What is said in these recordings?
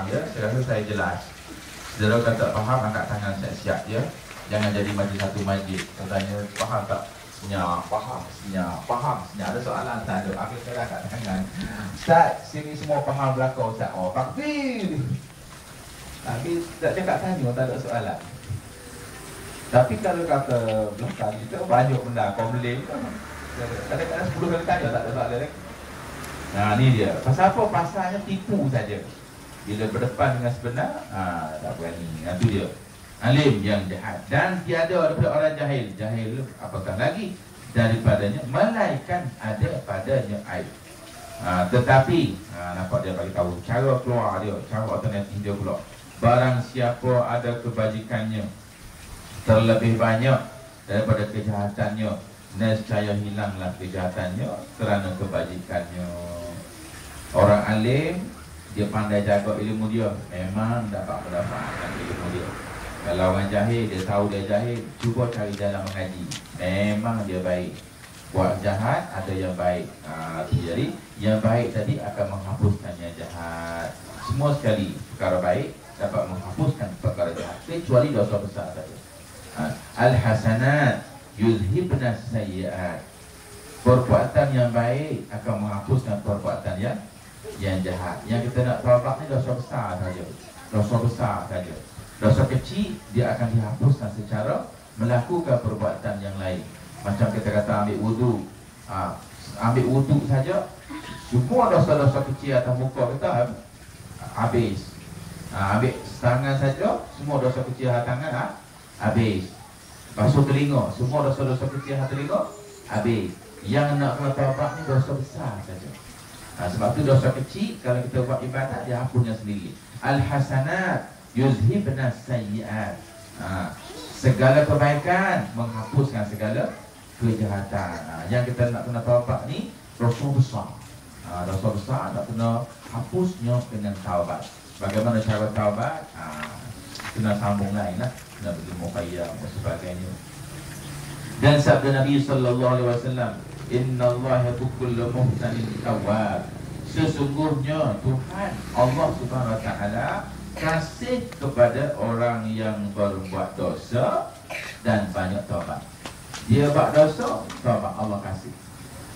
Ya, saya rasa saya jelas. Saudara kata faham, angkat tangan siap-siap ya. Jangan jadi majlis satu majlis. Katanya faham tak? Senyap, faham, senyap, faham, senyap. Ada soalan tak ada? Akhir saya angkat tangan. Ustaz, sini semua faham belakang Ustaz. Oh, takbir. Tapi tak cakap tanya, tak ada soalan. Tapi kalau kata belakang kita banyak benda komplain. Kadang-kadang 10 kali tanya tak ada soalan lagi. Nah, ni dia. Pasal apa? Pasalnya tipu saja. Bila berdepan dengan sebenar, tak berani. Itu dia. Alim yang jahat. Dan tiada daripada orang jahil. Jahil apakah lagi daripadanya, melainkan ada padanya aib. Tetapi nampak dia bagi tahu cara keluar dia, cara alternatif dia pula. Barang siapa ada kebajikannya terlebih banyak daripada kejahatannya, nescaya hilanglah kejahatannya kerana kebajikannya. Orang alim, dia pandai jaga ilmu dia, memang dapat mendapatkan ilmu dia. Kalau orang jahil, dia tahu dia jahil, cuba cari jalan mengaji, memang dia baik. Buat jahat, ada yang baik. Jadi yang baik tadi akan menghapuskan yang jahat. Semua sekali perkara baik dapat menghapuskan perkara jahat, kecuali dosa besar saja. Al-hasanat yuzhibna sayyi'at. Perbuatan yang baik akan menghapuskan perbuatan yang jahat. Yang kita nak taubat ni dosa besar saja. Dosa besar saja. Dosa kecil dia akan dihapuskan secara melakukan perbuatan yang lain. Macam kita kata ambil wudu. Ambil wudu saja, semua dosa-dosa kecil atas muka kita habis. Ambil tangan saja, semua dosa kecil atas tangan habis. Basuh telinga, semua dosa-dosa kecil atas telinga habis. Yang nak kena taubat ni dosa besar saja. Sebab tu dosa kecil kalau kita buat ibadat dia hapusnya sendiri. Al-hasanat yuzhibna sayyi'at. Segala kebaikan menghapuskan segala kejahatan. Yang kita nak kena taubat ni dosa besar. Dosa besar nak kena hapusnya dengan taubat. Bagaimana cara taubat? Kena sambung lain lah. Kena bagi muqayyam dan sebagainya. Dan sabda Nabi sallallahu alaihi wasallam, innallaha kullu muhtanin tawwab. Sesungguhnya Tuhan Allah Subhanahu wa taala kasih kepada orang yang berbuat dosa dan banyak taubat. Dia buat dosa, taubat Allah kasih.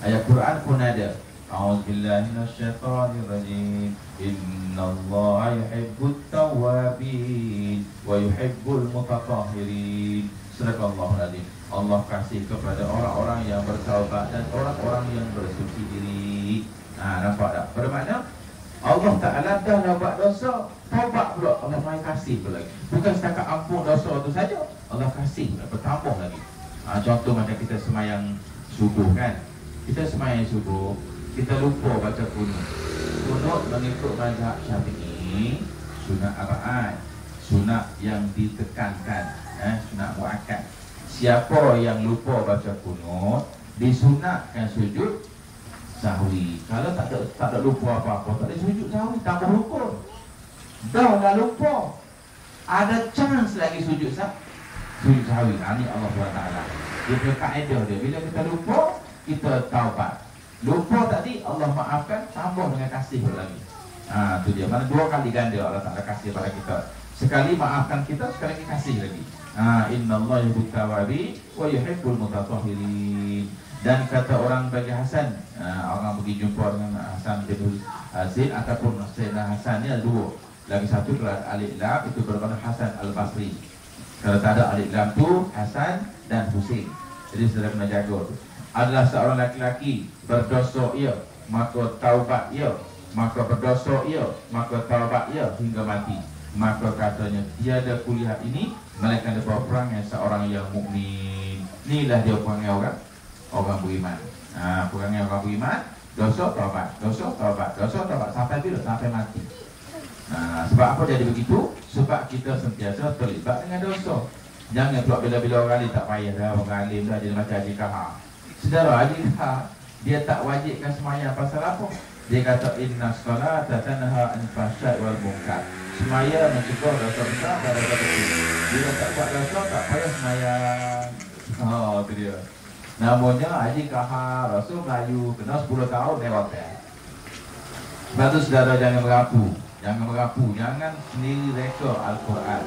Ayat Quran pun ada. A'udzubillahi minasyaitonir rajim. Innallaha yuhibbut tawwabin wa yuhibbul mutatahhirin. Sadaqallahul azim. Allah kasih kepada orang-orang yang bertaubat dan orang-orang yang bersuci diri. Nampak tak? Bermakna Allah Ta'ala dah buat dosa, taubat pula Allah mahu kasih pula lagi. Bukan setakat ampun dosa tu saja, Allah kasih pula, bertambah lagi. Contoh macam kita semayang subuh kan. Kita semayang subuh, kita lupa baca kunut. Kunut mengikut mazhab Syafi'i, sunat abad, sunat yang ditekankan, sunat muakkad. Siapa yang lupa baca kunut, disunatkan sujud sahwi. Kalau tak ada lupa apa-apa, tak ada sujud sahwi, tambah rukun. Dah lupa, ada chance lagi sujud sahwi. Ini Allah SWT. Dia punya kaedah dia. Bila kita lupa, kita taubat. Lupa tadi, Allah maafkan, tambah dengan kasih lagi. Itu dia. Mana dua kali ganda Allah Ta'ala kasih pada kita. Sekali maafkan kita, sekali lagi kasih lagi. Innallaha yuhibbut tawwabin wa yuhibbul mutatahhirin. Dan kata orang bagi Hasan, orang pergi jumpa dengan Hasan bin Zaid ataupun Sayyidina Hasan ni ada dua. Lagi satu kalau ada alif lam itu bermakna Hasan al-Basri. Kalau tak ada alif lam tu Hasan dan Husain. Jadi saudara kena jaga tu. Adalah seorang laki-laki berdosa ia, maka taubat ia, maka berdosa ia, maka taubat ia hingga mati. Maka katanya tiada kuliah ini melainkan dia perangai seorang yang mukmin. Inilah dia perangai orang beriman. Perangai orang beriman, dosa taubat, dosa taubat, dosa taubat sampai bila? Sampai mati. Sebab apa jadi begitu? Sebab kita sentiasa terlibat dengan dosa. Jangan pula bila-bila orang alim tak payah dah, orang alim dah jadi macam Haji Kahar. Saudara, Haji Kahar dia tak wajibkan semayang pasal apa? Dia kata inna solata tanha anil fahsya'i wal munkar. Semaya mencegah dosa besar dan dosa kecil. Bila tak buat dosa tak payah semayang. Itu dia. Namanya Haji Kahar, Rasul Melayu, kena 10 tahun lewat. Sebab tu saudara jangan merapu. Jangan merapu, jangan sendiri reka Al-Quran.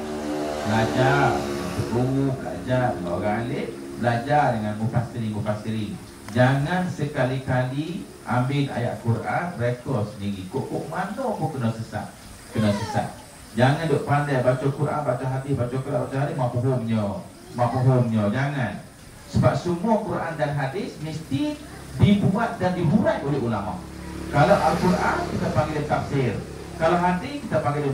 Belajar untuk guru, belajar dengan orang alim, belajar dengan mufassirin. Jangan sekali-kali ambil ayat Quran reka sendiri. Kok mana pun kena sesat. Jangan duk pandai baca Quran, baca hadis, baca Quran, baca hadis, mafhumnya. Jangan. Sebab semua Quran dan hadis mesti dibuat dan dihurai oleh ulama. Kalau Al-Quran kita panggil tafsir, kalau hadis kita panggil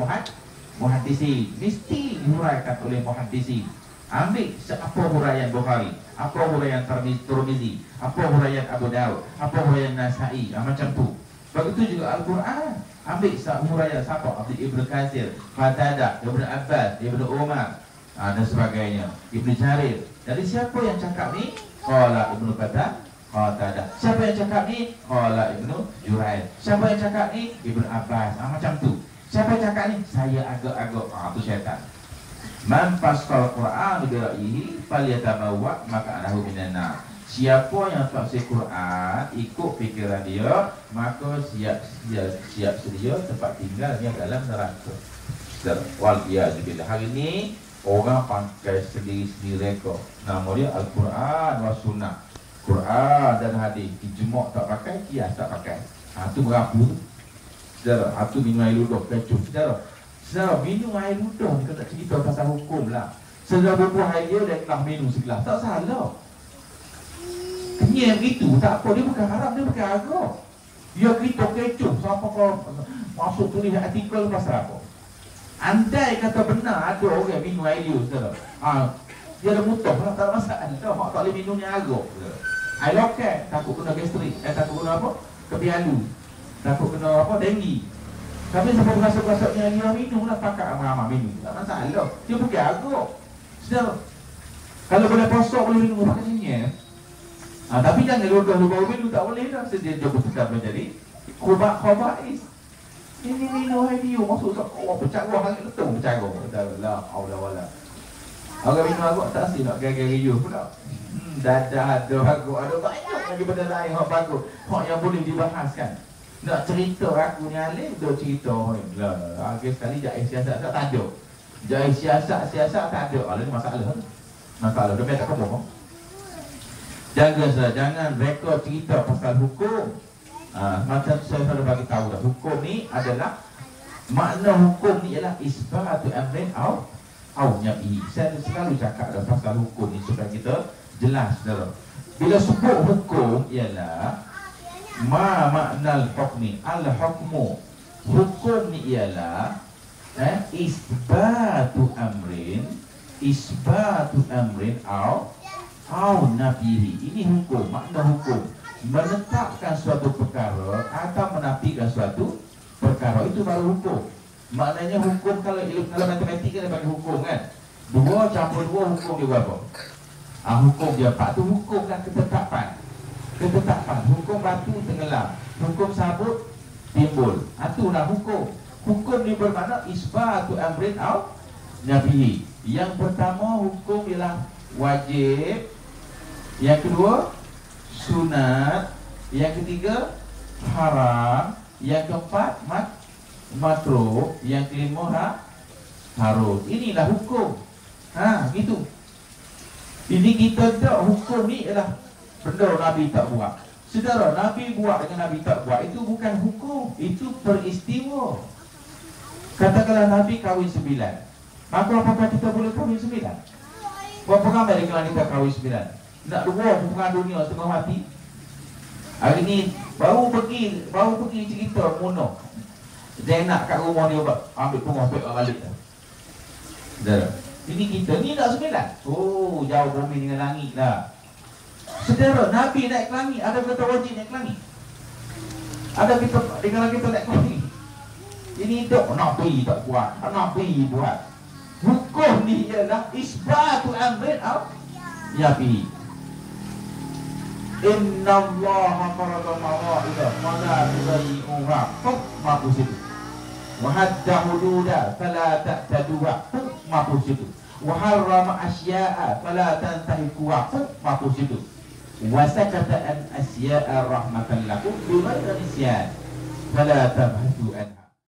muhaddisi. Mesti dihuraikan oleh muhaddisi. Ambil apa huraian Bukhari, apa huraian Tirmizi, apa huraian Abu Daud, apa huraian Nasa'i, macam tu. Begitu juga Al-Quran. Ambil huraian siapa? Ibnu Katsir, Qatadah, Ibnu Abbas, Ibnu Umar, dan sebagainya, Ibnu Jarir. Jadi siapa yang cakap ni? Qala Ibnu Qatadah. Siapa yang cakap ni? Qala Ibnu Juraij. Siapa yang cakap ni? Ibnu Abbas. Macam tu. Siapa yang cakap ni? Saya agak-agak. Tu syaitan. Man fasqal Quran bi ra'yihi falyatabawwa maq'adahu minan nar. Siapa yang tafsir Quran ikut fikiran dia, maka siap sedia tempat tinggalnya dalam neraka. Wal iyadzubillah. Hari ni orang pakai sendiri-sendiri reka. Nama dia Al-Quran wa Sunnah. Quran dan hadis. Ijma' tak pakai, qiyas tak pakai. Tu berapu. Saudara, tu minum air ludah kecup. Saudara, minum air ludah ni tak cerita pasal hukum lah. Saudara berbuah air dia dan telah minum segelas, tak salah. Kenyam itu tak apa, dia bukan haram, dia bukan agak. Dia cerita kecup. Siapa kau masuk tulis artikel pasal apa? Andai kata benar ada orang minum air dia, saudara, dia ada mutah lah, tak ada masalah. Mak tak boleh minum yang agak. Air loket, takut kena gastrik, takut kena apa? Kebialu, takut kena apa? Denggi. Tapi sebab berasa-berasanya dia minum lah, pakat ramah-ramah minum, tak masalah. Dia bukan agak. Saudara, kalau boleh posok boleh minum, pakai sini. Tapi jangan ludah-ludah minum, tak boleh dah. Sedia dia bertukar menjadi khobais. Ini minum air dia, masuk sakwa, bercakwa, hangit letung bercakwa. La haula wala. Orang minum agak tak asyik nak gaya-gaya you pula. Dadah ada agak, ada banyak lagi benda lain yang bagus, yang boleh dibahaskan. Nak cerita aku ni alim, dia cerita. Akhir sekali jahil siasat tak ada. Jahil siasat tak ada. Ini masalah. Dia tak kebom. Jangan reka cerita pasal hukum. Macam saya selalu bagi tahu dah, hukum ni adalah, makna hukum ni ialah isbatu amrin au nyabi. Saya selalu cakap dah pasal hukum ni supaya kita jelas, saudara. Bila sebut hukum ialah maknal hukmi, al-hukmu. Hukum ni ialah isbatu amrin au nafihi. Ini hukum, makna hukum. Menetapkan suatu perkara atau menafikan suatu perkara, itu baru hukum. Maknanya hukum, kalau matematik kan dia bagi hukum kan. 2 campur 2, hukum dia berapa? Hukum dia 4. Tu hukum kan ketetapan. Hukum batu tenggelam, hukum sabut timbul. Itulah hukum. Hukum ni bermakna isbatu amrin au nafihi. Yang pertama hukum ialah wajib. Yang kedua sunat. Yang ketiga haram. Yang keempat makruh. Yang kelima harus. Inilah hukum. Gitu. Ini kita tak, hukum ni ialah benda Nabi tak buat. Saudara, Nabi buat dengan Nabi tak buat, itu bukan hukum, itu peristiwa. Katakanlah Nabi kahwin 9, maka apakah kita boleh kahwin 9? Berapa ramai dengan kita kahwin 9? Nak 2 perang dunia setengah mati. Hari ni baru pergi cerita Muno Zainab kat rumah dia ambil pungah balik dah. Saudara, ini kita ni nak 9. Oh, jauh bumi dengan langit dah. Saudara, Nabi naik ke langit, ada kata wajib naik ke langit? Ada kita dengan kita naik ke langit? Ini tak Nabi tak buat, Nabi buat. Hukum ni ialah isbatu amrin au yabi. Inna Allaha farada mawa'ida fala tudayi'uha. Mampus itu. Wa hadda hududa fala ta'taduha. Mampus itu. Wa harrama asya'a fala tantahikuha. Mampus itu. Wa sakata an asya'a rahmatan lakum bi ghairi nisyan fala tabhatu an